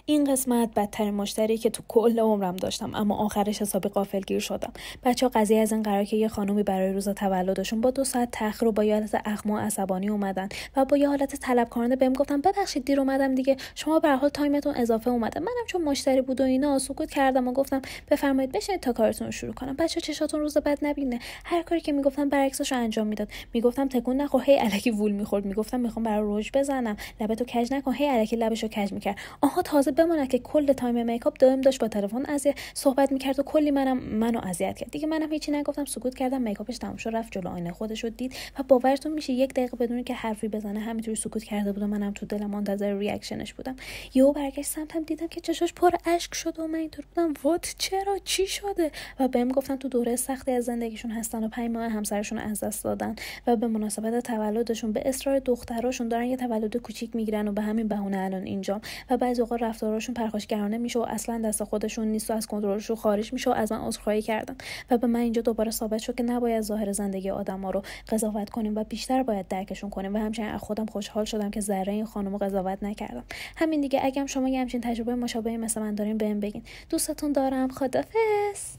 این قسمت بدترین مشتری که تو کل عمرم داشتم، اما آخرش حسابی غافلگیر شدم. بچه‌ها قضیه از این قرار که یه خانومی برای روز تولدشون با 2 ساعت تأخیر و با یه حالت اخم و عصبانی اومدن و با یه حالت طلبکارانه بهم گفتن ببخشید دیر اومدم دیگه، شما به هر حال تایمتون اضافه اومده. منم چون مشتری بود و اینا سکوت کردم و گفتم بفرمایید بشینید تا کارتون رو شروع کنم. بچه‌ها چشاتون روز بد نبینه. هر کاری که میگفتن برعکسش رو انجام میداد. میگفتم تکون نخور، هی الکی وول میخورد. میگفتم میخوام برای روژ بزنم، لبتو کج نکن، هی الکی لبشو کج میکرد. آها تازه بمونه که کل تایم میکاپ دائم داشت با تلفن از صحبت میکرد و کلی منو اذیت کرد. دیگه منم هیچی نگفتم، سکوت کردم. میکاپش تموم شد، رفت جلو آینه خودش رو دید و باورتون میشه 1 دقیقه بدون که حرفی بزنه همینطوری سکوت کرده بود و منم تو دلم منتظر ریاکشنش بودم. یهو برگشت سمتم، دیدم که چشاش پر اشک شد و من اینطور بودم وات چرا چی شده؟ و بهم گفتن تو دوره سختی از زندگیشون هستن و 5 ماه همسرشون رو از دست دادن و به مناسبت تولدشون به اصرار دختراشون دارن یه تولد کوچیک میگیرن و به همین بهونه الان اینجام و بعضی اوقات رفتاراشون پرخاشگرانه میشه و اصلا دست خودشون نیست و از کنترلشون خارج میشه و از من عذرخواهی کردن و به من اینجا دوباره ثابت شد که نباید ظاهر زندگی آدما رو قضاوت کنیم و بیشتر باید درکشون کنیم و همچنین از خودم خوشحال شدم که ذره این خانومو قضاوت نکردم. همین دیگه. اگه هم شما یه همچین تجربه مشابهی مثل من دارین بهم بگین. دوستتون دارم. خدافظ.